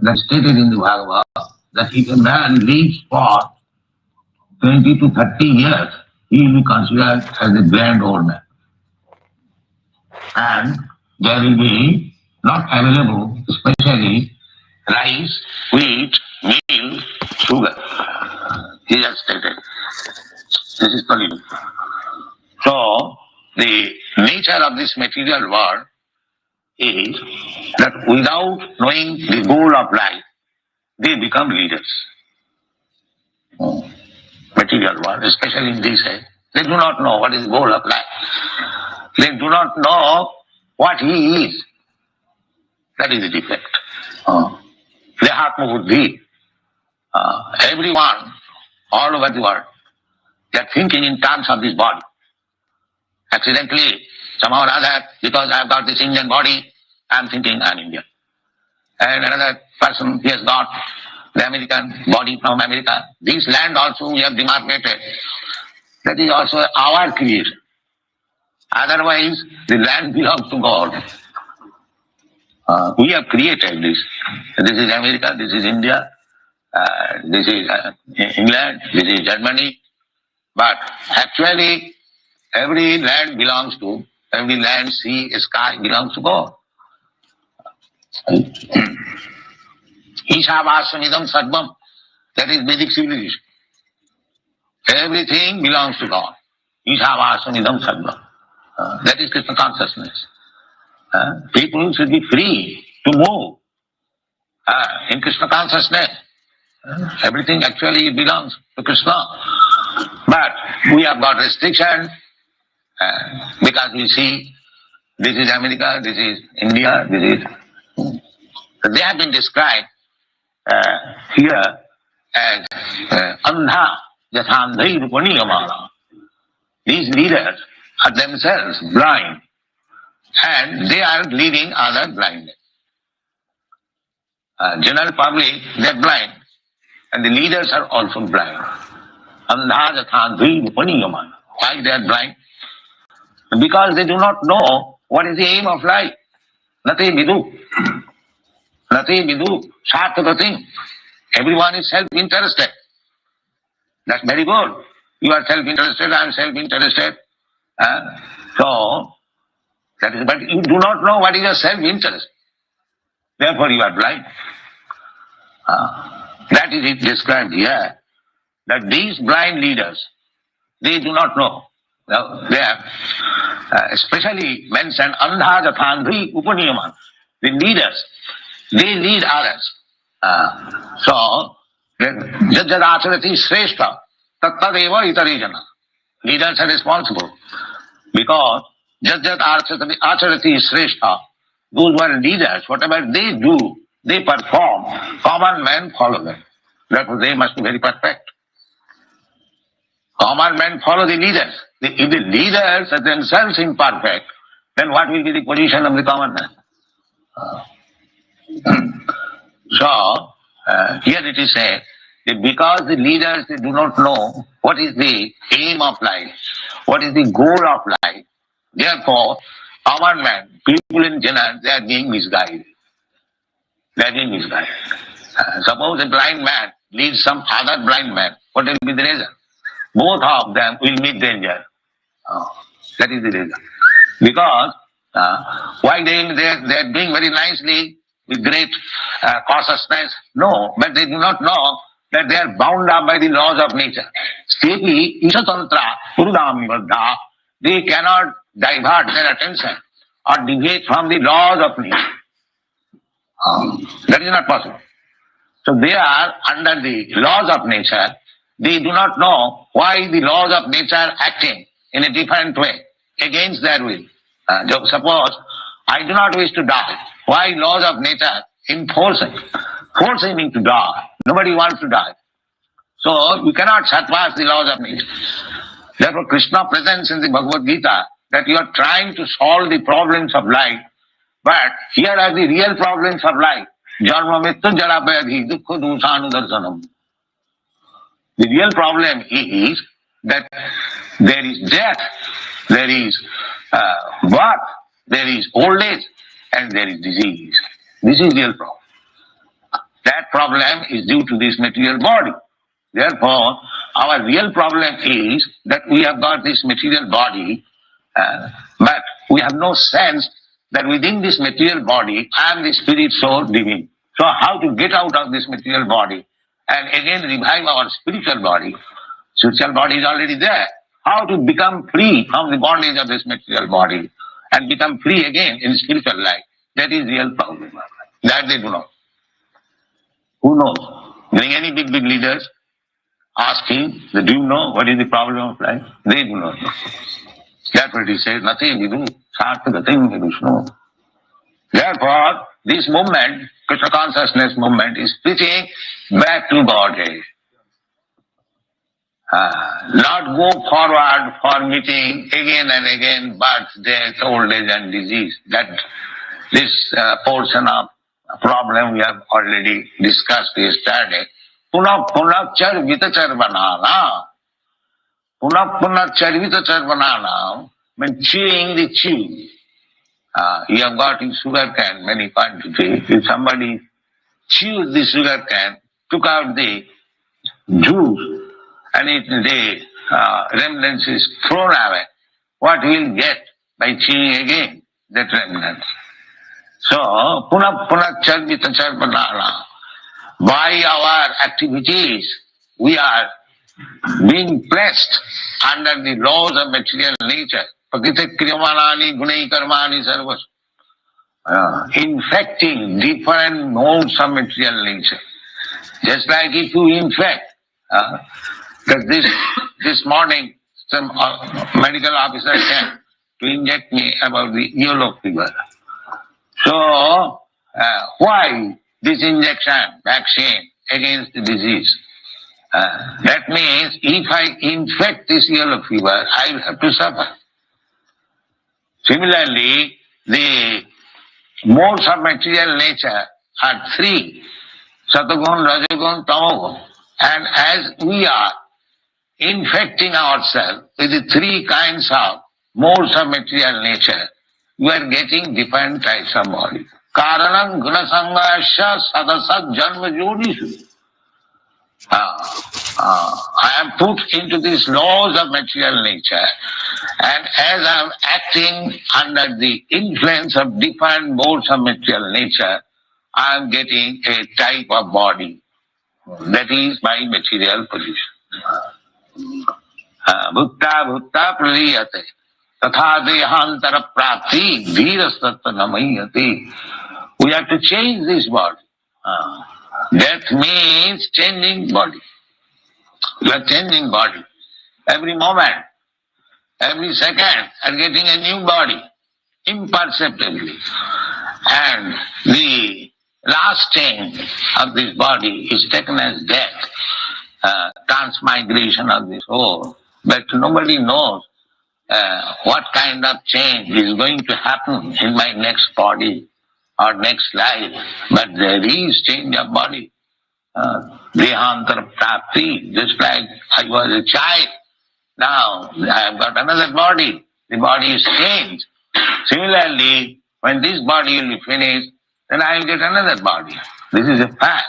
that stated in the Bhagavad that if a man lives for 20 to 30 years, he will be considered as a grand old man. And there will be not available, especially rice, wheat, meal, sugar. He has stated. This is Kali. So, the nature of this material world is that without knowing the goal of life, they become leaders. Material world, especially in this age, they do not know what is the goal of life. They do not know what he is. That is the defect. Dehatma buddhi. Everyone, all over the world, they are thinking in terms of this body. Accidentally, somehow or other, because I have got this Indian body, I am thinking I am Indian. And another person, he has got the American body from America. This land also we have demarcated. That is also our creation. Otherwise, the land belongs to God. We have created this. This is America, this is India, this is England, this is Germany. But actually, every land, sea, sky belongs to God. Ishavasyanidam sarvam, that is Vedic civilization. Everything belongs to God. Ishavasyanidam sarvam. That is Krishna consciousness. People should be free to move in Krishna consciousness. Everything actually belongs to Krishna. But we have got restriction because we see this is America, this is India, this is... They have been described here as andha yathandhai rupaniyamana. These leaders are themselves blind and they are leading other blindness. General public, they are blind and the leaders are also blind. Andha yathandhai rupaniyamana. Why they are blind? Because they do not know what is the aim of life. Nate vidu. Nate vidu. Sarthakatim. Everyone is self-interested. That's very good. You are self-interested, I am self-interested. So, that is, but you do not know what is your self-interest. Therefore you are blind. That is it described here. That these blind leaders, they do not know. They are especially mentioned andha jathandhi upaniyaman. The leaders, they lead others. So, jad acharati shrestha tattadeva itarijana. Leaders are responsible because jad acharati shrestha, those who are leaders, whatever they do, they perform, common men follow them. Therefore they must be very perfect. Common men follow the leaders. If the leaders are themselves imperfect, then what will be the position of the common man? So, here it is said that because the leaders, they do not know what is the aim of life, what is the goal of life, therefore, common man, people in general, they are being misguided. They are being misguided. Suppose a blind man leads some other blind man, what will be the result? Both of them will meet danger. That is the reason. Because why they are doing very nicely with great cautiousness? No, but they do not know that they are bound up by the laws of nature. Stepi, isatantra, purudami vaddha, they cannot divert their attention or deviate from the laws of nature. That is not possible. So they are under the laws of nature. They do not know why the laws of nature are acting in a different way against their will. Suppose I do not wish to die. Why laws of nature forcing me to die? Nobody wants to die. So you cannot surpass the laws of nature. Therefore Krishna presents in the Bhagavad Gita that you are trying to solve the problems of life, but here are the real problems of life. Janma mrityu jara vyadhi dukkha dushanudarsanam. The real problem is that there is death, there is birth, there is old age, and there is disease. This is the real problem. That problem is due to this material body. Therefore, our real problem is that we have got this material body, but we have no sense that within this material body I am the spirit soul divine. So how to get out of this material body and again revive our spiritual body? Spiritual body is already there. How to become free from the bondage of this material body and become free again in spiritual life? That is real problem. That they do not. Who knows? Bring any big leaders, ask him, do you know what is the problem of life? They do not know. That's what he says, nothing we do. Sarthagatim Vishnu. Therefore, this movement, Krishna consciousness movement, is preaching back to Godhead. Not go forward for meeting again and again birth, death, old age and disease. That this portion of problem we have already discussed yesterday. Punah charvitachar banana. Punah charvitachar banana means chewing the chew. You have got in sugar cane many quantities. If somebody chews the sugar cane, took out the juice, and if the remnants is thrown away, what we'll get by chewing again that remnants? So, punah charvitachar banana. By our activities, we are being placed under the laws of material nature. Prakriti kriyamanani gunai karmani sarvas. Infecting different modes of material nature. Just like if you infect, because this morning some medical officer came to inject me about the yellow fever. So, why this injection, vaccine against the disease? That means if I infect this yellow fever, I will have to suffer. Similarly, the modes of material nature are three, Satagun, Rajagun, Tamagun. And as we are infecting ourselves with the three kinds of modes of material nature, we are getting different types of body. Karanam gunasangasya sadasat janma jodishu. I am put into these laws of material nature, and as I am acting under the influence of different modes of material nature, I am getting a type of body. That is my material position. Bhutta bhutta praliyate. Tatha dehantara prapti dhirastatta namayate. We have to change this body. That means changing body. We are changing body. Every moment, every second, are getting a new body, imperceptibly. And the last thing of this body is taken as death, transmigration of the soul. But nobody knows what kind of change is going to happen in my next body or next life. But there is change of body. Dehantara prapti, just like I was a child, now I have got another body. The body is changed. Similarly, when this body will be finished, then I will get another body. This is a fact.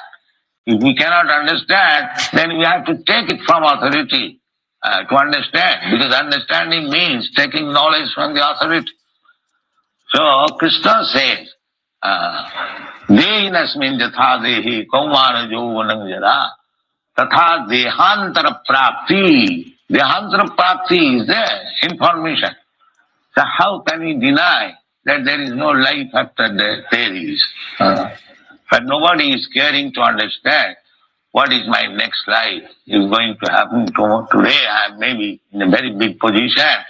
If we cannot understand, then we have to take it from authority to understand, because understanding means taking knowledge from the authority. So Krishna says, Dehinasmin jatha dehi kaumara jovanam jara tatha dehantara prapti. Dehantara prapti is there, information. So how can we deny that there is no life after death? There is. But nobody is caring to understand what is my next life is going to happen today. I am maybe in a very big position,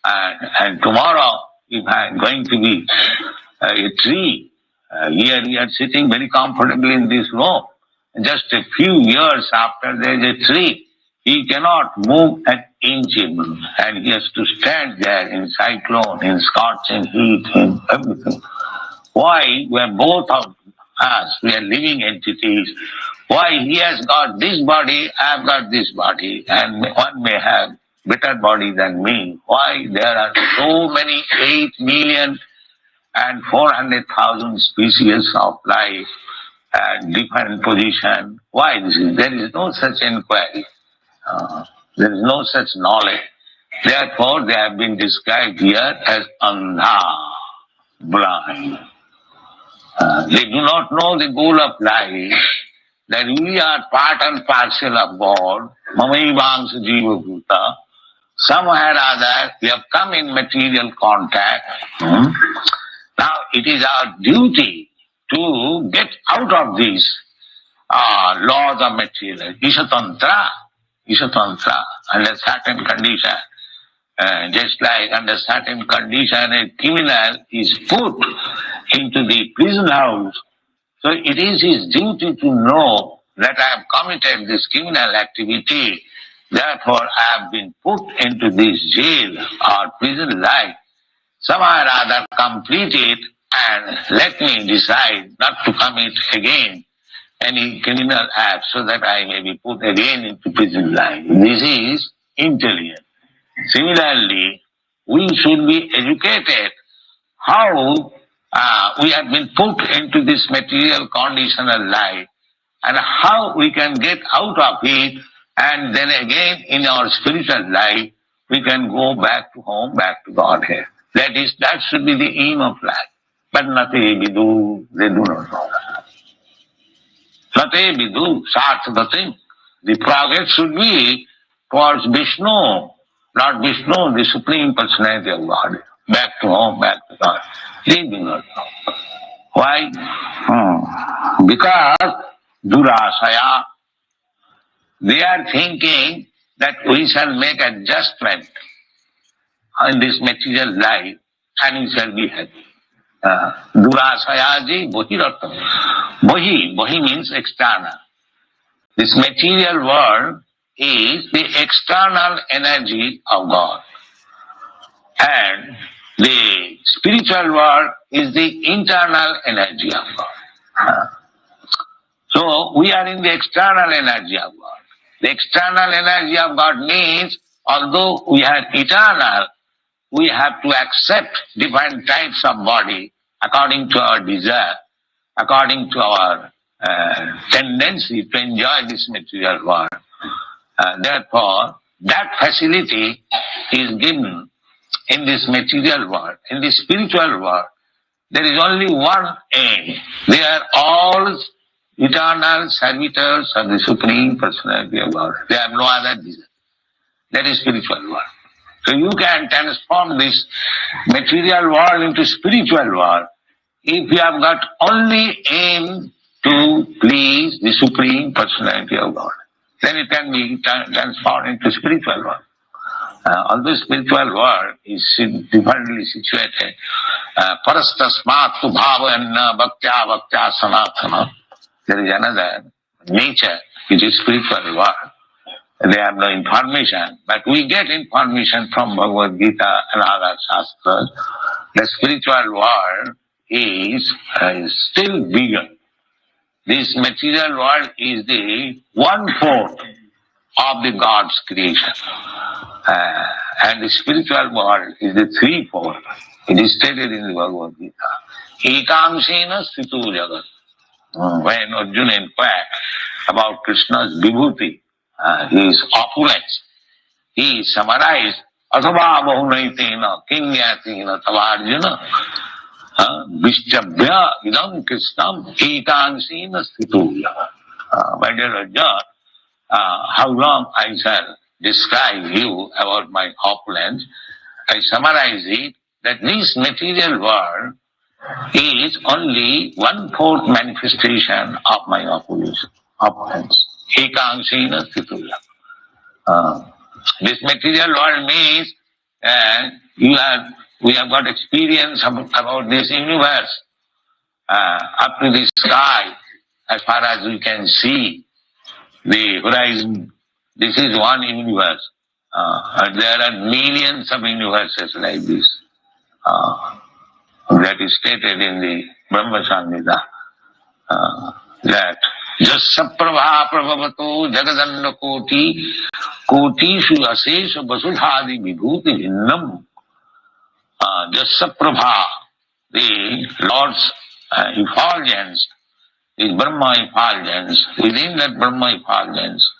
and tomorrow, if I am going to be a tree, here we are sitting very comfortably in this room. Just a few years after there is a tree, he cannot move an inch even, and he has to stand there in cyclone, in scorching heat, in everything. Why? We are both of us, we are living entities. Why he has got this body, I have got this body, and one may have better body than me. Why? There are so many 8,400,000 species of life, different position. Why this is? There is no such inquiry. There is no such knowledge. Therefore, they have been described here as andha, blind. They do not know the goal of life, that we are part and parcel of God, mamaivangsha jiva bhuta. Somewhere or other, we have come in material contact. Now, it is our duty to get out of these laws of material. Ishatantra, under certain condition. Just like under certain condition, a criminal is put into the prison house. So it is his duty to know that I have committed this criminal activity. Therefore, I have been put into this jail or prison life. Somehow or other complete it and let me decide not to commit again any criminal act so that I may be put again into prison life. This is intelligence. Similarly, we should be educated how we have been put into this material conditional life and how we can get out of it, and then again in our spiritual life we can go back to home, back to Godhead. That should be the aim of life. But nate vidu, they do not know that. Nate vidu, sarthadate. The progress should be towards Vishnu, not Vishnu, the Supreme Personality of God. Back to home, back to God. They do not know. Why? Because durasaya. They are thinking that we shall make adjustment in this material life and we shall be happy. Durasayaji bohirartam. Bohi means external. This material world is the external energy of God. And the spiritual world is the internal energy of God. So we are in the external energy of God. The external energy of God means, although we are eternal, we have to accept different types of body according to our desire, according to our tendency to enjoy this material world. Therefore, that facility is given in this material world. In the spiritual world, there is only one aim. They are all eternal servitors of the Supreme Personality of God. They have no other desire. That is spiritual world. So you can transform this material world into spiritual world if you have got only aim to please the Supreme Personality of God. Then it can be transformed into spiritual world. Although spiritual world is differently situated, parastasmat tu bhavayanna bhaktya sanatana. There is another nature which is spiritual world. They have no information, but we get information from Bhagavad Gita and other Shastras. The spiritual world is still bigger. This material world is the 1/4 of the God's creation. And the spiritual world is the 3/4. It is stated in the Bhagavad Gita. Ekamsena Stitu Jagat. When Arjuna inquired about Krishna's vibhuti, his opulence, he summarized, Athava bahunaitena kingyatena tavarjuna Vishchabhya idam Krishnam ekansena stituya. My dear Arjuna, how long I shall describe you about my opulence? I summarize it that this material world is only 1/4 manifestation of my opulence. Ekansena stituya. This material world means we have got experience about this universe up to the sky, as far as we can see the horizon. This is one universe. And there are millions of universes like this. That is stated in the Brahma Samhita, that Jasya Prabha Prabhavato Jagadanda Kotishu Asesha Vasudhadi Vibhuti Vinnam. Jasya Prabha, the Lord's effulgence, is Brahma effulgence. Within that Brahma effulgence,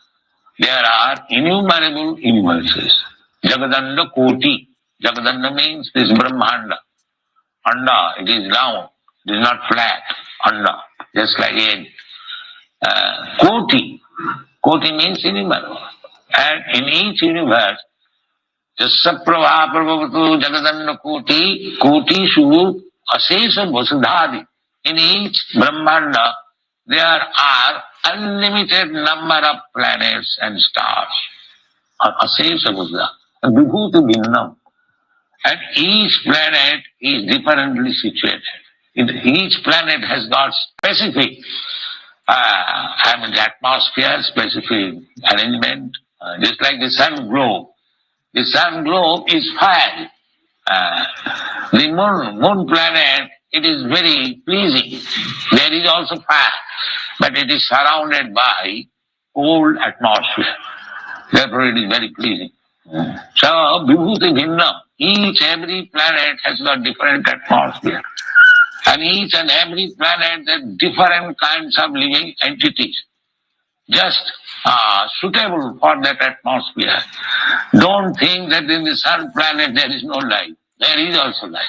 there are innumerable universes. Jagadanda Koti. Jagadanda means this Brahmanda. Anda, it is round, it is not flat. Anda, just like egg. Koti. Koti means innumerable. And in each universe, Jasya Prabha Pravavatu Jagadanda Koti, Kotishu Asesa Vasudhadi. In each Brahmanda, there are unlimited number of planets and stars. Asesa Vasudha. Vibhuti Bhinnam. And each planet is differently situated. Each planet has got specific atmosphere, specific arrangement, just like the sun globe. The sun globe is fire. The moon planet, it is very pleasing. There is also fire, but it is surrounded by cold atmosphere. Therefore it is very pleasing. So, Vibhuti Bhinnam, every planet has got different atmosphere. And each and every planet has different kinds of living entities, just suitable for that atmosphere. Don't think that in the sun planet there is no light. There is also light.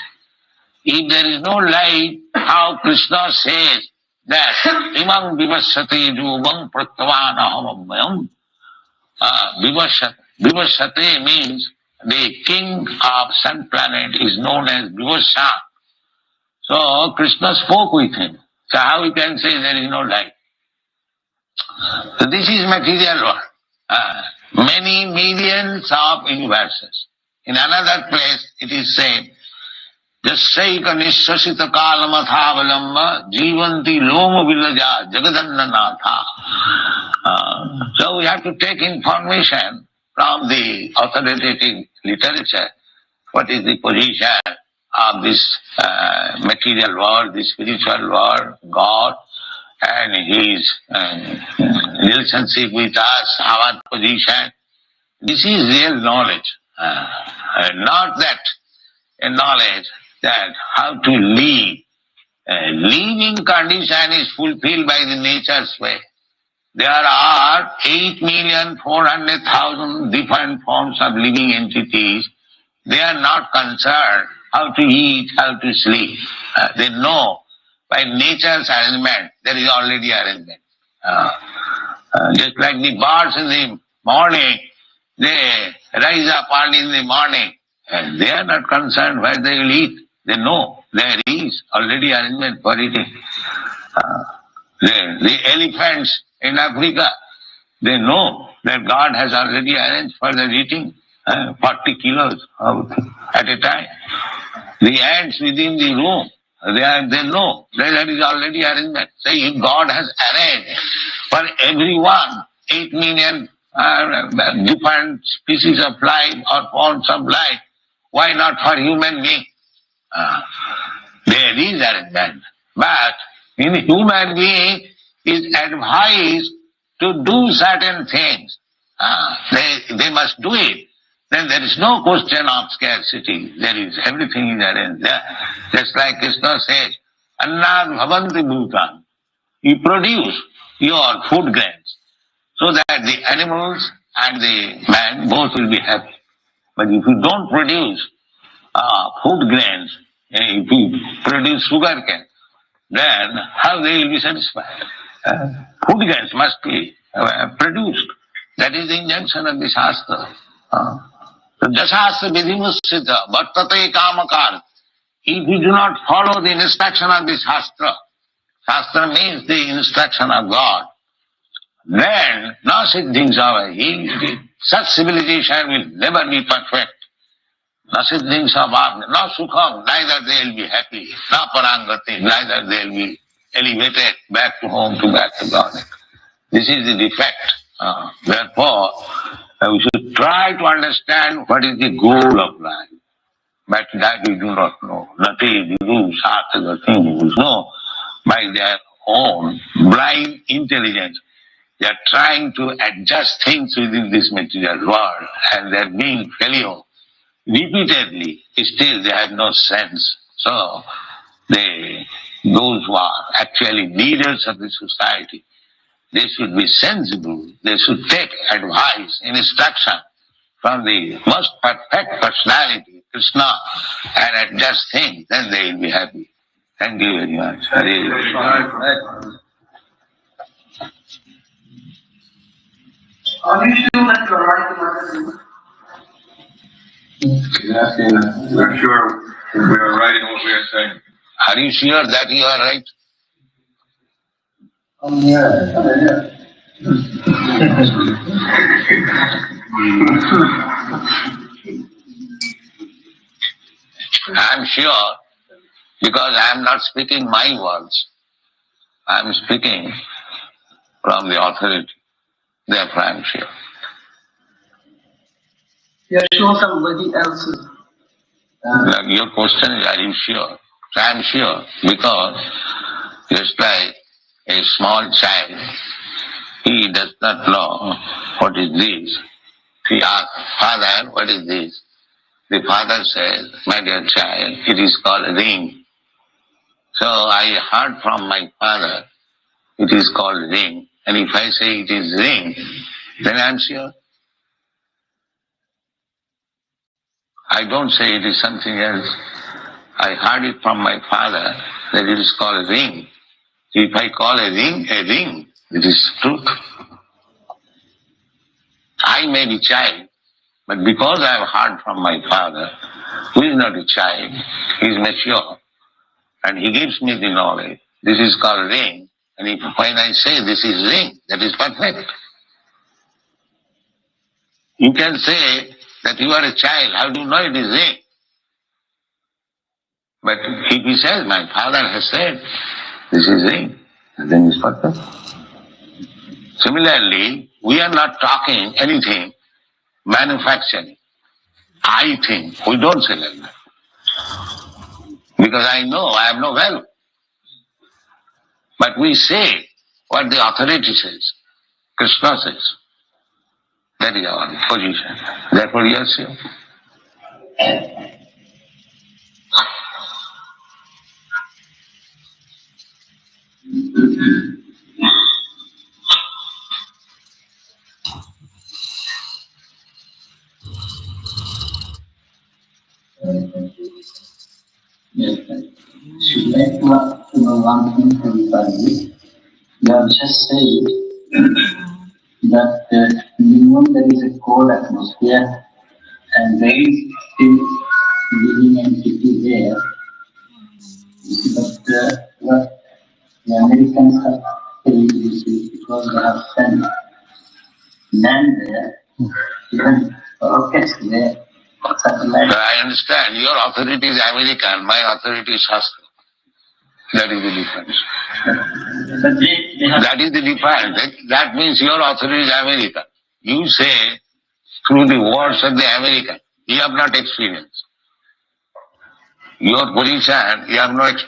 If there is no light, how Krishna says that imam vivasate jubam prattavan ahamammayam. Vivasate means the king of sun planet is known as Vivasa. So Krishna spoke with him. So how we can say there is no light? So this is material world. Many millions of universes. In another place it is said, Jasaika nishasita kalamathavalamba jivanti loma vilaja jagadannanatha. So we have to take information from the authoritative literature. What is the position of this material world, the spiritual world, God, and His relationship with us, our position. This is real knowledge, not that a knowledge that how to live. Living condition is fulfilled by the nature's way. There are 8,400,000 different forms of living entities. They are not concerned how to eat, how to sleep. They know by nature's arrangement, there is already arrangement. Just like the birds in the morning, they rise up early in the morning, and they are not concerned where they will eat. They know there is already arrangement for eating. The elephants in Africa, they know that God has already arranged for their eating 40 kilos at a time. The ants within the room, they know there is already arrangement. So if God has arranged for everyone 8 million different species of life or forms of life, why not for human being? There is arrangement. But in human being is advised to do certain things. They must do it. Then there is no question of scarcity. There is everything is arranged there. Just like Krishna says, Annad bhavanti bhutan. You produce your food grains so that the animals and the man both will be happy. But if you don't produce food grains, if you produce sugar cane, then how they will be satisfied? Food grains must be produced. That is the injunction of the Shastra. Jasasya vidhimussita vartate kamakar. If you do not follow the instruction of the Shastra, Shastra means the instruction of God, then no siddhings are. Such civilization will never be perfect. No siddhings are, no sukham, neither they will be happy, no parangati, neither they will be elevated back to home, back to God. This is the defect. Therefore, we should try to understand what is the goal of life. But that we do not know. Nati vidu satha things know by their own blind intelligence. They are trying to adjust things within this material world, and they are being failure repeatedly. Still, they have no sense. So they those who are actually leaders of the society, they should be sensible, they should take advice, instruction from the most perfect personality, Krishna, and adjust things, then they will be happy. Thank you very much. Are you sure that you are right about We're sure we are right in what we are saying. Are you sure that you are right? Yeah. I am sure because I am not speaking my words. I am speaking from the authority. Therefore I am sure. You are sure somebody else. Now, your question is, are you sure? So I am sure because just like a small child, he does not know what is this. He asks, Father, what is this? The father says, my dear child, it is called a ring. So I heard from my father, it is called ring. And if I say it is ring, then I am sure. I don't say it is something else. I heard it from my father that it is called a ring. If I call a ring, it is truth. I may be child, but because I have heard from my father, who is not a child, he is mature, and he gives me the knowledge. This is called ring, and if when I say this is ring, that is perfect. You can say that you are a child, how do you know it is ring? But if he says, my father has said, this is ring, then it's perfect. Similarly, we are not talking anything manufacturing. I think, we don't say like that. Because I know I have no value. But we say what the authority says, Krishna says. That is our position. Therefore, yes, sir. Yes. Should like to know one thing from Bali. You have just said that minimum there is a cold atmosphere and there is still living entity there. But what the Americans have failed this is because they have sent land there, even rockets there, satellites. I understand. Your authority is American, my authority is Shastra. That is the difference. But they have That is the difference. That means your authority is American. You say through the words of the American. You have not experienced. Your position, you have no experience.